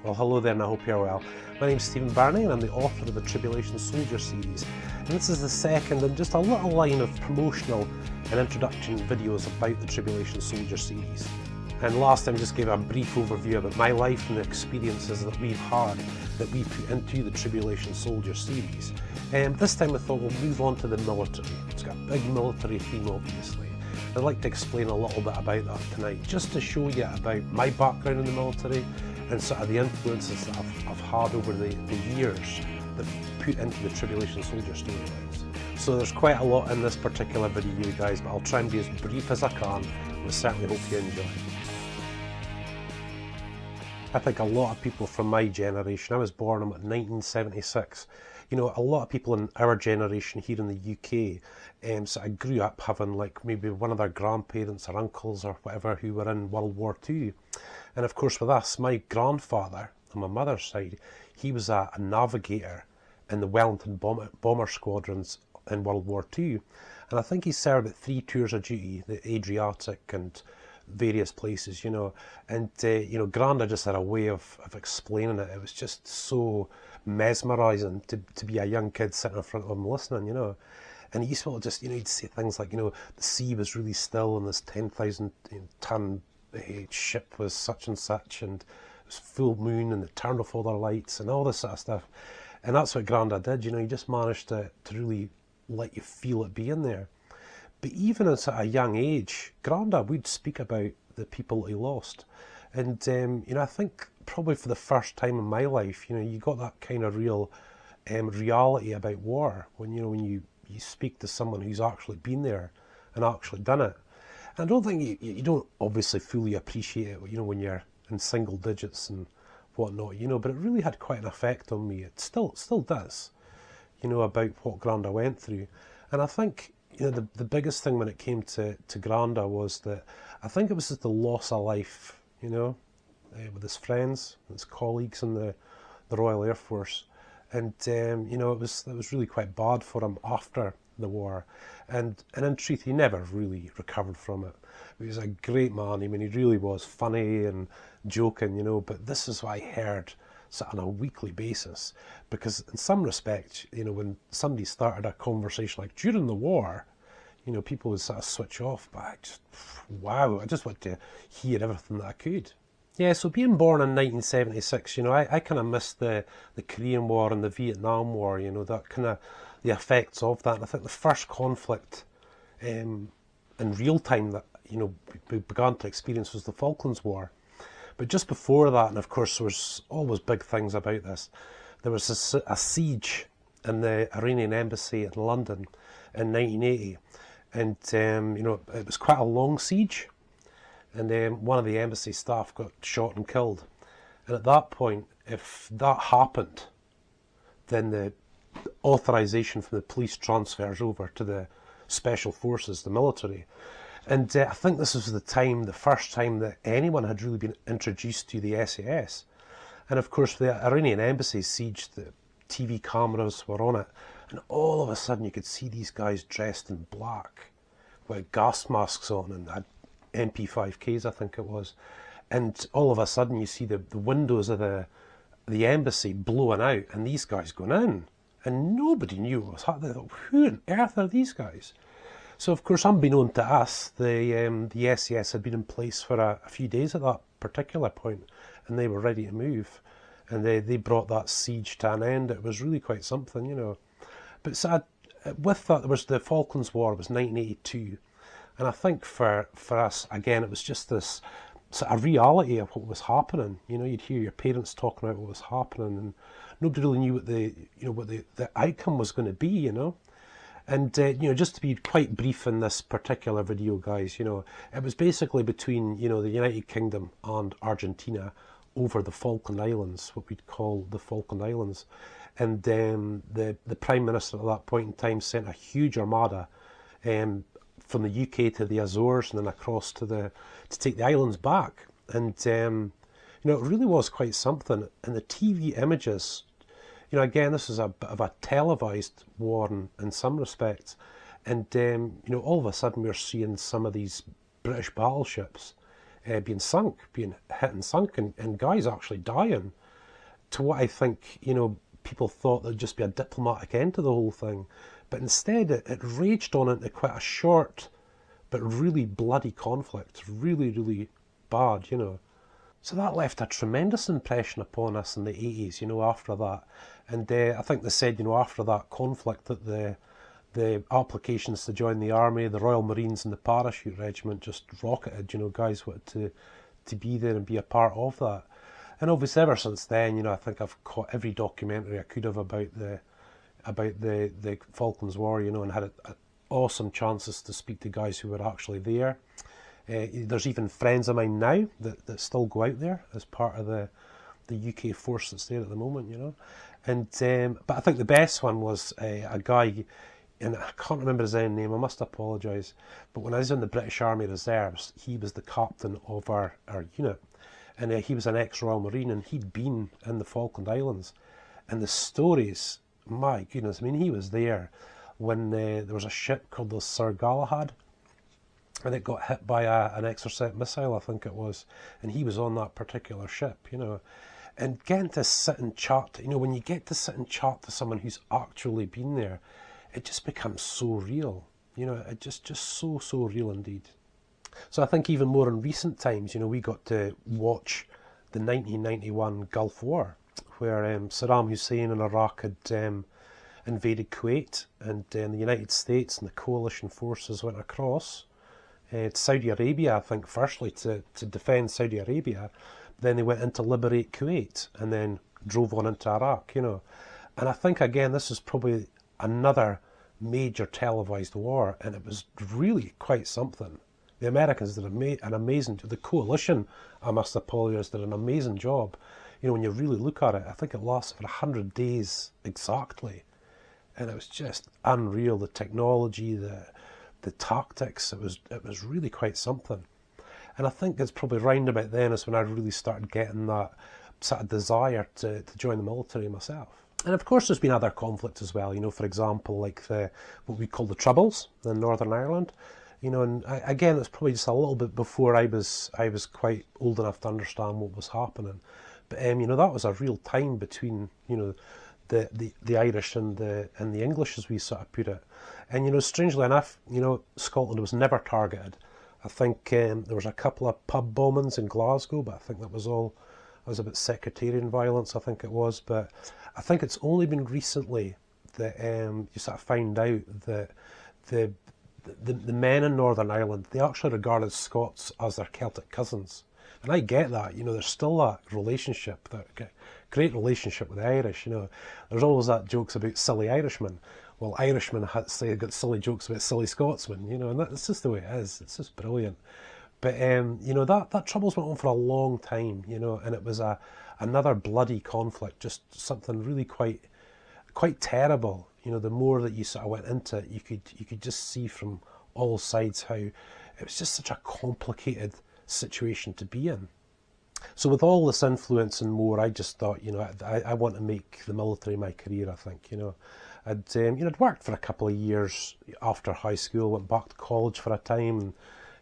Well, hello there and I hope you're well. My name's Stephen Birnie and I'm the author of the Tribulation Soldier series. And this is the second and just a little line of promotional and introduction videos about the Tribulation Soldier series. And last time I just gave a brief overview about my life and the experiences that we've had that we put into the Tribulation Soldier series. This time I thought we'll move on to the military. It's got a big military theme obviously. I'd like to explain a little bit about that tonight, just to show you about my background in the military and sort of the influences that I've had over the years that put into the Tribulation Soldier storylines. So there's quite a lot in this particular video, you guys, but I'll try and be as brief as I can, and I certainly hope you enjoy. I think a lot of people from my generation, I was born in 1976, you know, a lot of people in our generation here in the UK sort of grew up having like maybe one of their grandparents or uncles or whatever who were in World War II. And of course with us, my grandfather on my mother's side, he was a navigator in the Wellington bomber squadrons in World War II. And I think he served at 3 tours of duty, the Adriatic and various places, you know. And, you know, Granda just had a way of explaining it. It was just so mesmerising to be a young kid sitting in front of him listening, you know. And he used to just, you know, he'd say things like, you know, the sea was really still and this 10,000 ton ship was such and such and it was full moon and it turned off all their lights and all this sort of stuff. And that's what Granda did, you know, he just managed to really let you feel it being there. But even at a young age, Granda would speak about the people he lost. And, you know, I think probably for the first time in my life, you know, you got that kind of real reality about war when, you know, when you speak to someone who's actually been there and actually done it. And I don't think you don't obviously fully appreciate it, you know, when you're in single digits and whatnot, you know, but it really had quite an effect on me. It still does, you know, about what Granda went through. And I think, you know, the biggest thing when it came to Granda was that I think it was just the loss of life, you know, with his friends, his colleagues in the Royal Air Force. And, you know, it was really quite bad for him after the war. And in truth, he never really recovered from it. He was a great man. I mean, he really was funny and joking, you know, but this is what I heard sort of on a weekly basis. Because in some respects, you know, when somebody started a conversation like during the war, you know, people would sort of switch off, but wow, I just wanted to hear everything that I could. Yeah, so being born in 1976, you know, I kind of missed the Korean War and the Vietnam War, you know, that kind of, the effects of that. And I think the first conflict in real time that, you know, we began to experience was the Falklands War. But just before that, and of course there was always big things about this, there was a siege in the Iranian embassy in London in 1980. And, you know, it was quite a long siege. And one of the embassy staff got shot and killed. And at that point, if that happened, then the authorisation from the police transfers over to the special forces, the military. And I think this was the first time that anyone had really been introduced to the SAS. And of course, the Iranian embassy siege, the TV cameras were on it. And all of a sudden you could see these guys dressed in black with gas masks on and had MP5Ks, I think it was. And all of a sudden you see the windows of the embassy blowing out and these guys going in. And nobody knew what was happening. They thought, who on earth are these guys? So of course, unbeknown to us, the SAS had been in place for a few days at that particular point and they were ready to move. And they brought that siege to an end. It was really quite something, you know. But so with that, there was the Falklands War, it was 1982. And I think for us, again, it was just this sort of reality of what was happening. You know, you'd hear your parents talking about what was happening and nobody really knew what the outcome was going to be, you know. And, you know, just to be quite brief in this particular video, guys, you know, it was basically between, you know, the United Kingdom and Argentina over the Falkland Islands, what we'd call the Falkland Islands. And the Prime Minister at that point in time sent a huge armada from the UK to the Azores and then across to take the islands back. And, you know, it really was quite something. And the TV images, you know, again, this is a bit of a televised war in some respects. And, you know, all of a sudden we're seeing some of these British battleships being hit and sunk, and guys actually dying. to what I think, people thought there'd just be a diplomatic end to the whole thing. But instead, it raged on into quite a short but really bloody conflict. Really, really bad, So that left a tremendous impression upon us in the 80s, after that. And I think they said, after that conflict that the applications to join the army, the Royal Marines and the Parachute Regiment just rocketed. Guys wanted to be there and be a part of that. And obviously ever since then, I think I've caught every documentary I could have about the Falklands War, and had awesome chances to speak to guys who were actually there. There's even friends of mine now that still go out there as part of the UK force that's there at the moment, And but I think the best one was a guy, and I can't remember his own name, I must apologise, but when I was in the British Army Reserves, he was the captain of our unit, and he was an ex-Royal Marine, and he'd been in the Falkland Islands, and the stories, my goodness, I mean, he was there when there was a ship called the Sir Galahad, and it got hit by an Exocet missile, I think it was, and he was on that particular ship, and getting to sit and chat, when you get to sit and chat to someone who's actually been there, it just becomes so real, it just so real indeed. So I think even more in recent times, we got to watch the 1991 Gulf War, where Saddam Hussein in Iraq had invaded Kuwait, and the United States and the coalition forces went across to Saudi Arabia, I think, firstly to defend Saudi Arabia. Then they went in to liberate Kuwait, and then drove on into Iraq, And I think, again, this is probably another major televised war, and it was really quite something. The Americans did an amazing, the coalition, I must apologise, did an amazing job. When you really look at it, I think it lasted for 100 days exactly. And it was just unreal, the technology, the tactics, it was really quite something. And I think it's probably round about then is when I really started getting that sort of desire to join the military myself. And of course there's been other conflicts as well, for example, like what we call the Troubles in Northern Ireland. And again, it's probably just a little bit before I was quite old enough to understand what was happening. But that was a real time between the Irish and the English, as we sort of put it. And strangely enough, Scotland was never targeted. I think there was a couple of pub bombings in Glasgow, but I think that was all. It was about sectarian violence, I think it was. But I think it's only been recently that you sort of find out that the men in Northern Ireland, they actually regarded Scots as their Celtic cousins. And I get that, there's still that relationship, that great relationship with the Irish, There's always that jokes about silly Irishmen. Well, Irishmen got silly jokes about silly Scotsmen, and that's just the way it is. It's just brilliant. But, that Troubles went on for a long time, and it was another bloody conflict, just something really quite terrible. The more that you sort of went into it, you could just see from all sides how it was just such a complicated situation to be in. So with all this influence and more, I just thought, I want to make the military my career, I think, I'd worked for a couple of years after high school, went back to college for a time,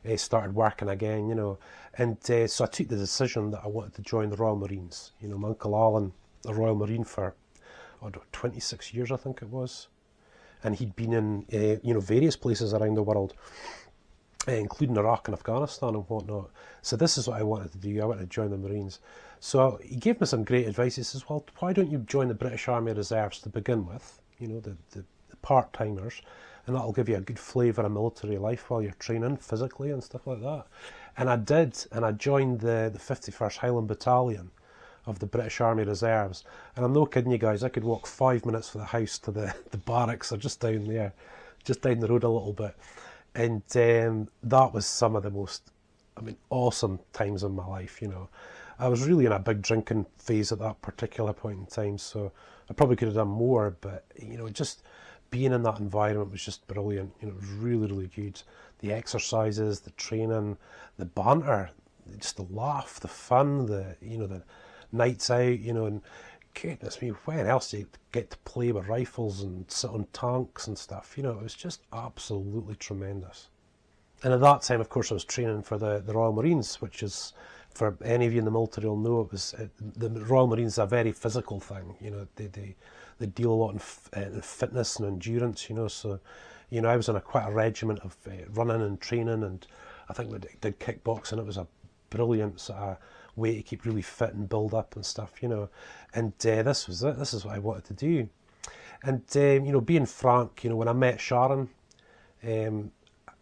and started working again, and so I took the decision that I wanted to join the Royal Marines. My Uncle Alan, a Royal Marine for 26 years, I think it was, and he'd been in various places around the world, including Iraq and Afghanistan and whatnot. So this is what I wanted to do. I wanted to join the Marines. So he gave me some great advice. He says, well, why don't you join the British Army Reserves to begin with, the part-timers, and that'll give you a good flavour of military life while you're training physically and stuff like that. And I did, and I joined the 51st Highland Battalion of the British Army Reserves. And I'm not kidding you guys, I could walk 5 minutes from the house to the barracks, or just down there, just down the road a little bit. And that was some of the most, awesome times in my life, I was really in a big drinking phase at that particular point in time, so I probably could have done more, but, just being in that environment was just brilliant. It was really, really good. The exercises, the training, the banter, just the laugh, the fun, the nights out, and goodness me, when else do you get to play with rifles and sit on tanks and stuff? It was just absolutely tremendous. And at that time, of course, I was training for the Royal Marines, which is for any of you in the military will know, the Royal Marines is a very physical thing. You know, they deal a lot in fitness and endurance. You know, so you know I was in quite a regiment of running and training, and I think we did kickboxing. It was a brilliant sort of way to keep really fit and build up and stuff. You know, and this was it. This is what I wanted to do. And you know, being frank, you know, when I met Sharon,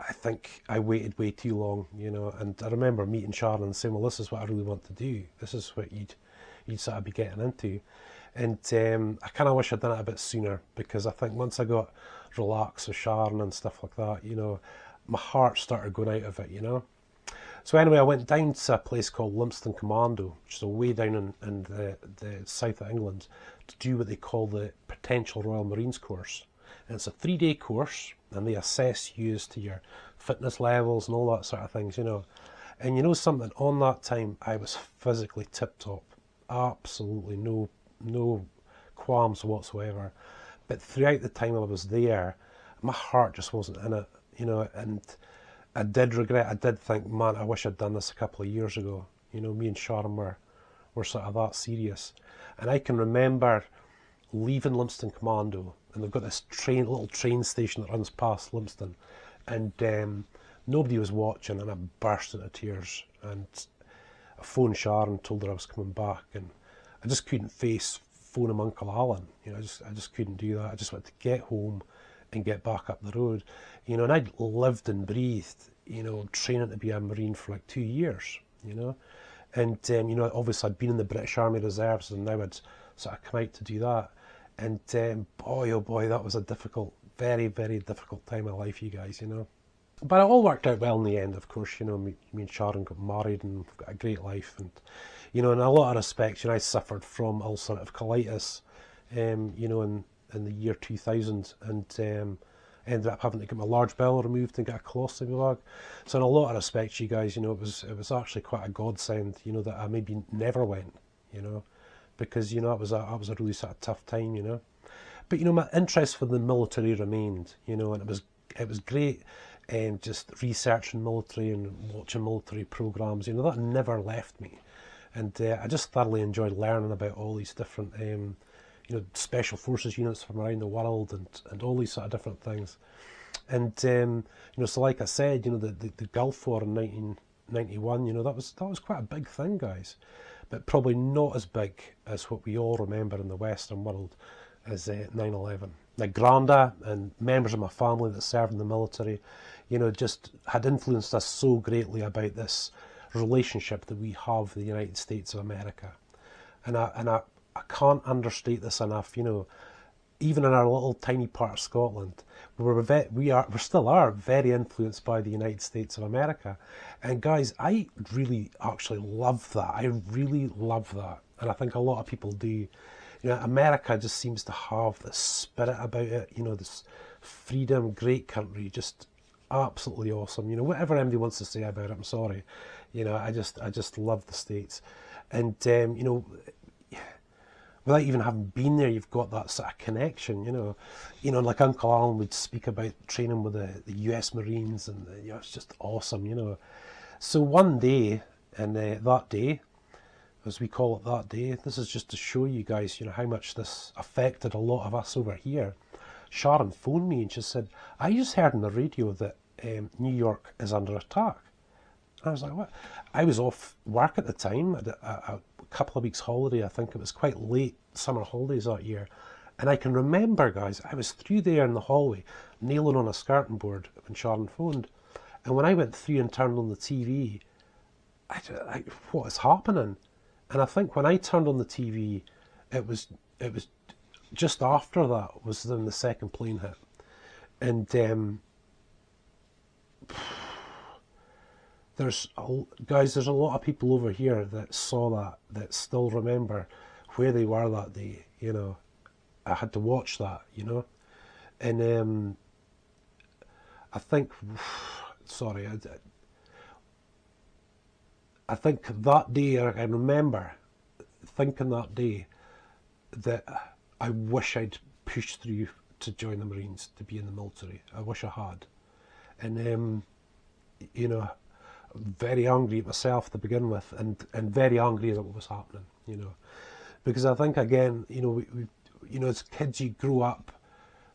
I think I waited way too long, you know, and I remember meeting Sharon and saying, well, this is what I really want to do. This is what you'd sort of be getting into. And I kind of wish I'd done it a bit sooner, because I think once I got relaxed with Sharon and stuff like that, you know, my heart started going out of it, you know. So anyway, I went down to a place called Lumsden Commando, which is way down in the south of England, to do what they call the Potential Royal Marines course. And it's a 3-day course, and they assess you as to your fitness levels and all that sort of things, you know. And you know something, on that time, I was physically tip-top. Absolutely no qualms whatsoever. But throughout the time I was there, my heart just wasn't in it, you know, and I did regret, I did think, man, I wish I'd done this a couple of years ago. You know, me and Sharon were sort of that serious. And I can remember leaving Lumsden Commando, and they've got this little train station that runs past Lumsden, and nobody was watching, and I burst into tears, and I phoned Sharon, told her I was coming back, and I just couldn't face phoning Uncle Alan. You know, I just couldn't do that. I just wanted to get home and get back up the road, you know. And I'd lived and breathed, you know, training to be a Marine for like 2 years, you know. And you know, obviously I'd been in the British Army Reserves, and now I'd sort of come out to do that. And boy, oh boy, that was a difficult, very, very difficult time of life, you guys, you know. But it all worked out well in the end, of course. You know, me and Sharon got married, and we've got a great life. And you know, in a lot of respects, you know, I suffered from ulcerative colitis, you know, in the year 2000, and ended up having to get my large bowel removed and get a colostomy bag. So in a lot of respects, you guys, you know, it was actually quite a godsend, you know, that I maybe never went, you know, because you know it was a really sort of tough time, you know. But you know, my interest for the military remained, you know, and it was great, just researching military and watching military programs, you know, that never left me. And I just thoroughly enjoyed learning about all these different, you know, special forces units from around the world, and all these sort of different things. And you know, so like I said, you know, the Gulf War in 1991, you know, that was quite a big thing, guys, but probably not as big as what we all remember in the Western world as 9/11. My granda and members of my family that served in the military, you know, just had influenced us so greatly about this relationship that we have with the United States of America. And I can't understate this enough, you know. Even in our little tiny part of Scotland, we still are very influenced by the United States of America. And guys, I really actually love that. I really love that. And I think a lot of people do. You know, America just seems to have this spirit about it, you know, this freedom, great country, just absolutely awesome. You know, whatever anybody wants to say about it, I'm sorry. You know, I just love the States. And, you know, without even having been there, you've got that sort of connection, you know. You know, like Uncle Alan would speak about training with the US Marines, and you know, it's just awesome, you know. So one day, and that day, as we call it that day, this is just to show you guys, you know, how much this affected a lot of us over here. Sharon phoned me and she said, I just heard on the radio that New York is under attack. I was like, what? I was off work at the time, a couple of weeks holiday. I think it was quite late summer holidays that year. And I can remember, guys, I was through there in the hallway, nailing on a skirting board when Sharon phoned. And when I went through and turned on the TV, what is happening? And I think when I turned on the TV, it was just after that was then the second plane hit. And there's a lot of people over here that saw that still remember where they were that day, you know. I had to watch that, you know. And I think, sorry, I think that day, I remember thinking that day that I wish I'd pushed through to join the Marines, to be in the military. I wish I had. And, you know, very angry at myself to begin with, and very angry at what was happening, you know. Because I think, again, you know, you know, as kids you grow up,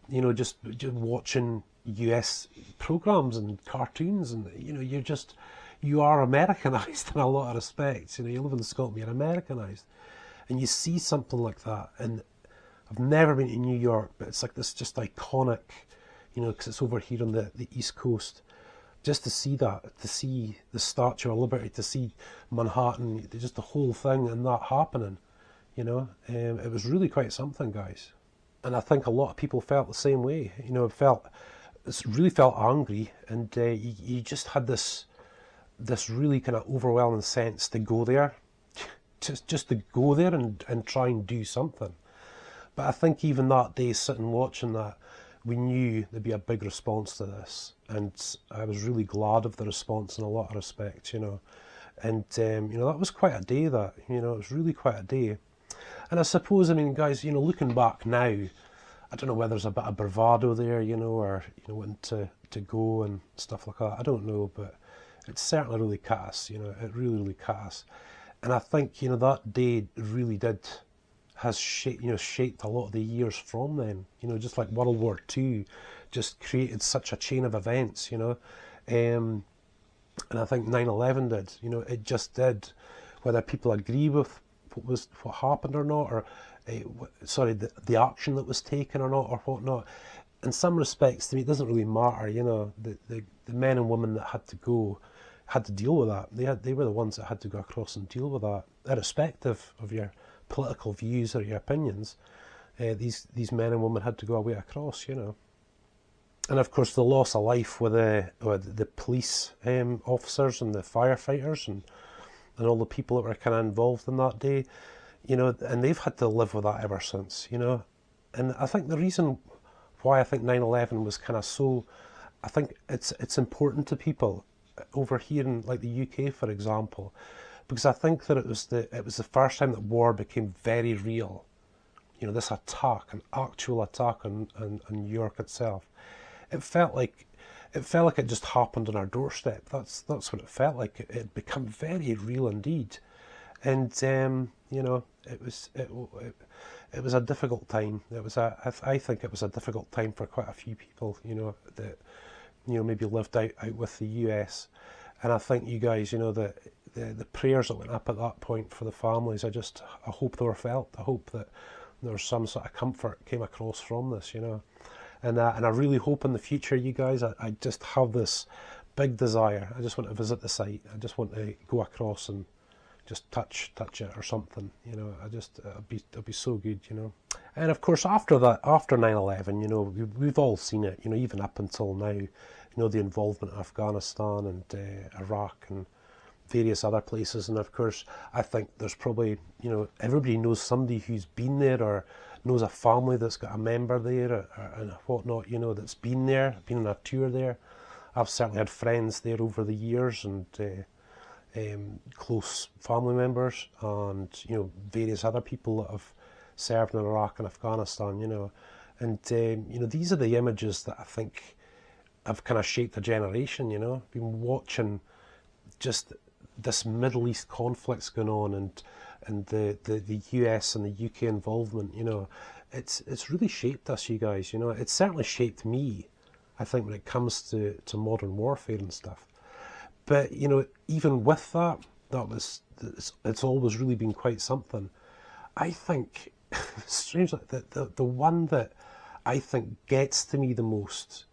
you know, just watching US programs and cartoons, and you know, you are Americanized in a lot of respects. You know, you live in Scotland, you're Americanized, and you see something like that. And I've never been to New York, but it's like this just iconic, you know, because it's over here on the East Coast. Just to see that, to see the Statue of Liberty, to see Manhattan, just the whole thing and that happening, you know, it was really quite something, guys. And I think a lot of people felt the same way. You know, really felt angry, and you just had this really kind of overwhelming sense to go there, just to go there and try and do something. But I think even that day, sitting watching that, we knew there'd be a big response to this, and I was really glad of the response in a lot of respects, you know. And you know, that was quite a day. That, you know, it was really quite a day. And I suppose, I mean, guys, you know, looking back now, I don't know whether there's a bit of bravado there, you know, or, you know, wanting to go and stuff like that. I don't know, but it's certainly really cut, you know, it really cut us. And I think, you know, that day really has shaped a lot of the years from then. You know, just like World War II just created such a chain of events, you know. And I think 9/11 did, you know, it just did. Whether people agree with what happened or not, or the action that was taken or not, or whatnot. In some respects, to me, it doesn't really matter. You know, the men and women that had to go had to deal with that. They were the ones that had to go across and deal with that, irrespective of your political views or your opinions. These men and women had to go away across. You know. And of course, the loss of life with the police officers and the firefighters and all the people that were kind of involved in that day, you know, and they've had to live with that ever since, you know. And I think the reason why I think 9/11 was kind of so, I think it's important to people over here in like the UK, for example, because I think that it was the first time that war became very real. You know, this attack, an actual attack on New York itself. It felt like it just happened on our doorstep. That's what it felt like. It had become very real indeed, and you know, it was a difficult time. I think it was a difficult time for quite a few people. You know, that, you know, maybe lived out with the US, and I think you guys, you know, the prayers that went up at that point for the families. I hope they were felt. I hope that there was some sort of comfort came across from this. You know. And I really hope in the future, you guys, I just have this big desire. I just want to visit the site. I just want to go across and just touch it or something. You know, it'll be so good, you know. And of course, after that, after 9/11, you know, we've all seen it. You know, even up until now, you know, the involvement of Afghanistan and Iraq and various other places. And of course, I think there's probably, you know, everybody knows somebody who's been there or knows a family that's got a member there and whatnot, you know, that's been there, been on a tour there. I've certainly had friends there over the years, and close family members, and, you know, various other people that have served in Iraq and Afghanistan, you know. And, you know, these are the images that I think have kind of shaped a generation, you know. Been watching just this Middle East conflicts going on, and the US and the UK involvement, you know, it's really shaped us, you guys, you know. It's certainly shaped me, I think, when it comes to modern warfare and stuff. But, you know, even with that, it's always really been quite something. I think, strangely, the one that I think gets to me the most,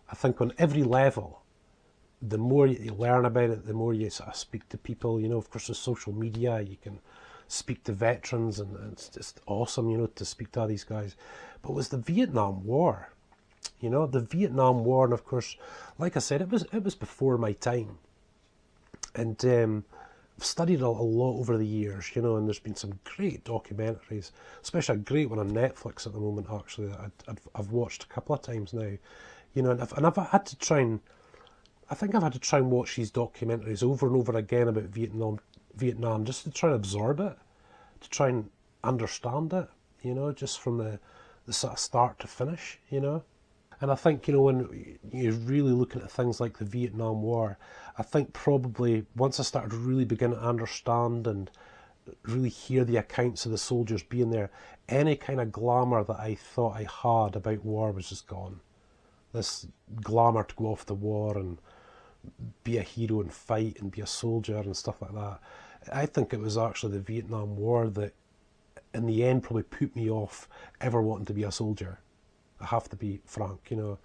I think on every level, the more you learn about it, the more you sort of speak to people, you know. Of course, with social media, you can speak to veterans, and it's just awesome, you know, to speak to all these guys. But it was the Vietnam War, you know, the Vietnam War. And of course, like I said, it was before my time. And I've studied a lot over the years, you know, and there's been some great documentaries, especially a great one on Netflix at the moment, actually, that I've watched a couple of times now, you know, and I've had to try and, I think I've had to try and watch these documentaries over and over again about Vietnam, just to try and absorb it, to try and understand it, you know, just from the sort of start to finish, you know. And I think, when you're really looking at things like the Vietnam War, I think probably once I started really beginning to understand and really hear the accounts of the soldiers being there, any kind of glamour that I thought I had about war was just gone. This glamour to go off to war and be a hero and fight and be a soldier and stuff like that. I think it was actually the Vietnam War that in the end probably put me off ever wanting to be a soldier. I have to be frank, And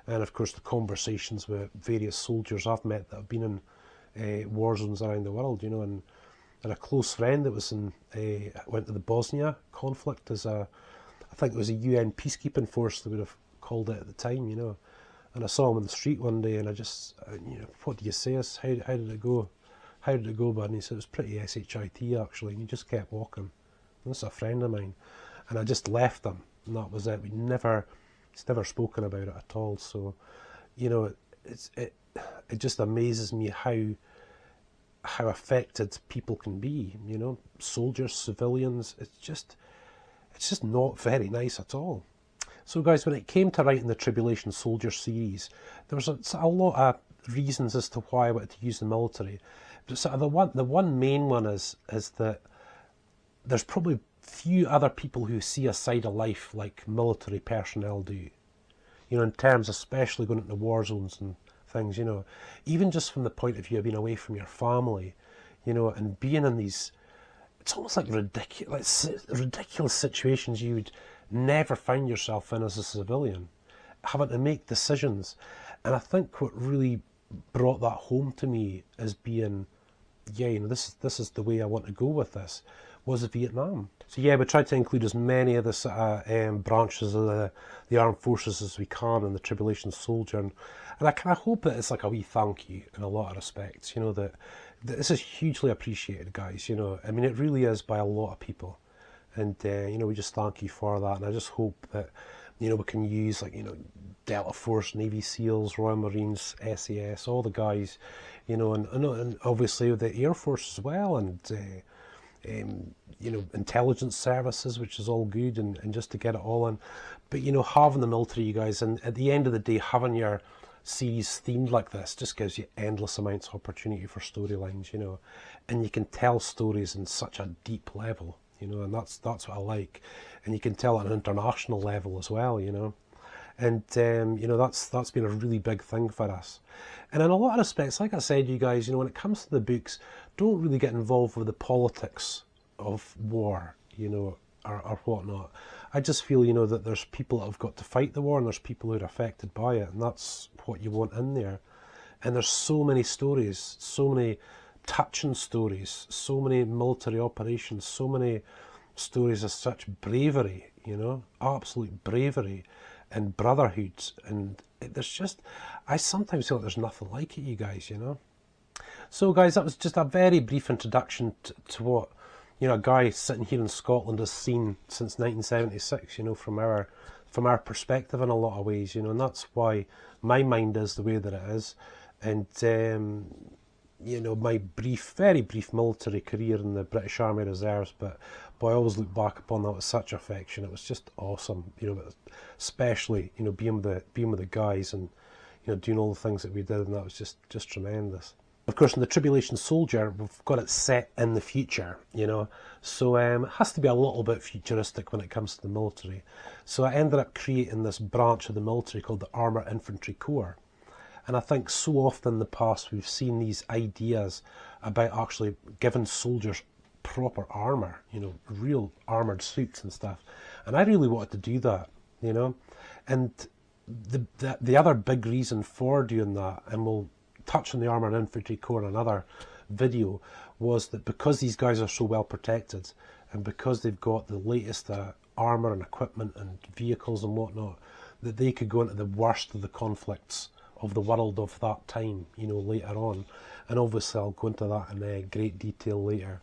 of course the conversations with various soldiers I've met that have been in war zones around the world, and a close friend that was went to the Bosnia conflict as I think it was a UN peacekeeping force they would have called it at the time, And I saw him on the street one day and I just, what do you say? How did it go? How did it go, bud? And he said, it was pretty shit actually. And he just kept walking. And this is a friend of mine. And I just left him. And that was it. He's never spoken about it at all. So, it just amazes me how affected people can be, soldiers, civilians. It's just not very nice at all. So guys, when it came to writing the Tribulation Soldier series, there was a lot of reasons as to why I wanted to use the military. But sort of the one main one is that there's probably few other people who see a side of life like military personnel do. In terms especially going into war zones and things, even just from the point of view of being away from your family, and being in these, it's almost like ridiculous situations you would never find yourself in as a civilian, having to make decisions. And I think what really brought that home to me as being, this is the way I want to go with this, was Vietnam. So we tried to include as many of the branches of the armed forces as we can in the Tribulation Soldier, and I kind of hope that it's like a wee thank you in a lot of respects, that this is hugely appreciated, guys. I mean, it really is by a lot of people, and we just thank you for that. And I just hope that we can use Delta Force, Navy SEALs, Royal Marines, SAS, all the guys, and obviously the Air Force as well, and intelligence services, which is all good, and just to get it all in. But having the military, you guys, and at the end of the day, having your series themed like this just gives you endless amounts of opportunity for storylines, and you can tell stories in such a deep level, and that's what I like. And you can tell at an international level as well, and that's been a really big thing for us. And in a lot of respects, like I said, you guys, when it comes to the books, don't really get involved with the politics of war, or whatnot. I just feel, that there's people that have got to fight the war, and there's people who are affected by it, and that's what you want in there. And there's so many stories, so many touching stories, so many military operations, so many stories of such bravery, absolute bravery and brotherhood. And I sometimes feel like there's nothing like it, you guys, So guys, that was just a very brief introduction to what, a guy sitting here in Scotland has seen since 1976, from our perspective in a lot of ways, and that's why my mind is the way that it is. And my very brief military career in the British Army Reserves, but boy, I always look back upon that with such affection. It was just awesome, especially being with the guys and doing all the things that we did, and that was just tremendous. Of course, in the Tribulation Soldier, we've got it set in the future, so it has to be a little bit futuristic when it comes to the military. So I ended up creating this branch of the military called the Armour Infantry Corps. And I think so often in the past we've seen these ideas about actually giving soldiers proper armour, real armoured suits and stuff. And I really wanted to do that, And the other big reason for doing that, and we'll touch on the Armour Infantry Corps in another video, was that because these guys are so well protected, and because they've got the latest armour and equipment and vehicles and whatnot, that they could go into the worst of the conflicts of the world of that time, later on. And obviously I'll go into that in great detail later.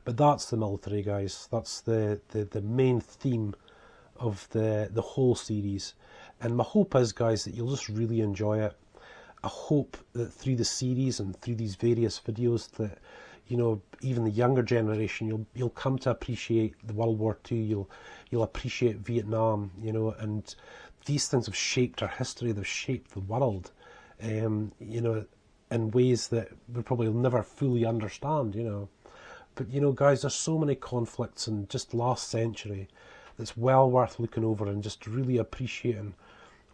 But that's the military, guys. That's the main theme of the whole series. And my hope is, guys, that you'll just really enjoy it. I hope that through the series and through these various videos that, even the younger generation, you'll come to appreciate the World War II. You'll appreciate Vietnam, and these things have shaped our history, they've shaped the world, you know, in ways that we probably will never fully understand, you know. But, you know, guys, there's so many conflicts in just last century that's well worth looking over and just really appreciating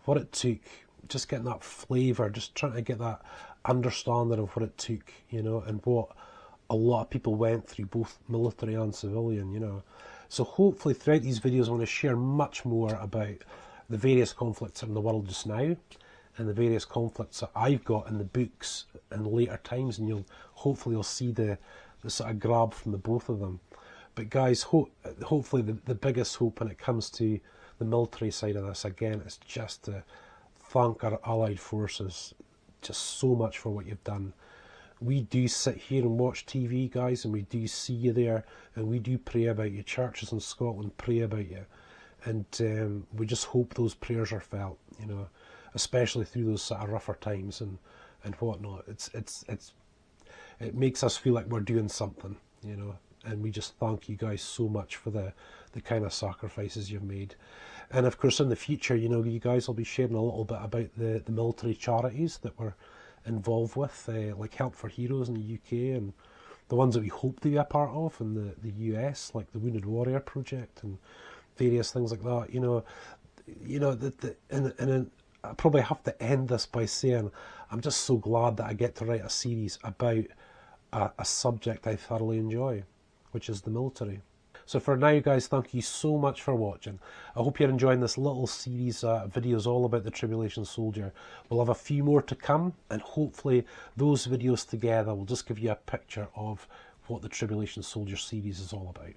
what it took, just getting that flavour, just trying to get that understanding of what it took, you know, and what a lot of people went through, both military and civilian, you know. So hopefully throughout these videos I want to share much more about the various conflicts in the world just now, and the various conflicts that I've got in the books in later times, and hopefully you'll see the sort of grab from the both of them. But guys, hopefully the biggest hope when it comes to the military side of this, again, is just to thank our allied forces just so much for what you've done. We do sit here and watch TV, guys, and we do see you there, and we do pray about you. Churches in Scotland pray about you, and we just hope those prayers are felt, you know, especially through those sort of rougher times and whatnot. It makes us feel like we're doing something, you know, and we just thank you guys so much for the kind of sacrifices you've made. And of course in the future, you know, you guys will be sharing a little bit about the military charities that we're involved with, like Help for Heroes in the UK, and the ones that we hope to be a part of in the US, like the Wounded Warrior Project and various things like that. You know, and I probably have to end this by saying I'm just so glad that I get to write a series about a subject I thoroughly enjoy, which is the military. So for now, guys, thank you so much for watching. I hope you're enjoying this little series of videos all about the Tribulation Soldier. We'll have a few more to come, and hopefully those videos together will just give you a picture of what the Tribulation Soldier series is all about.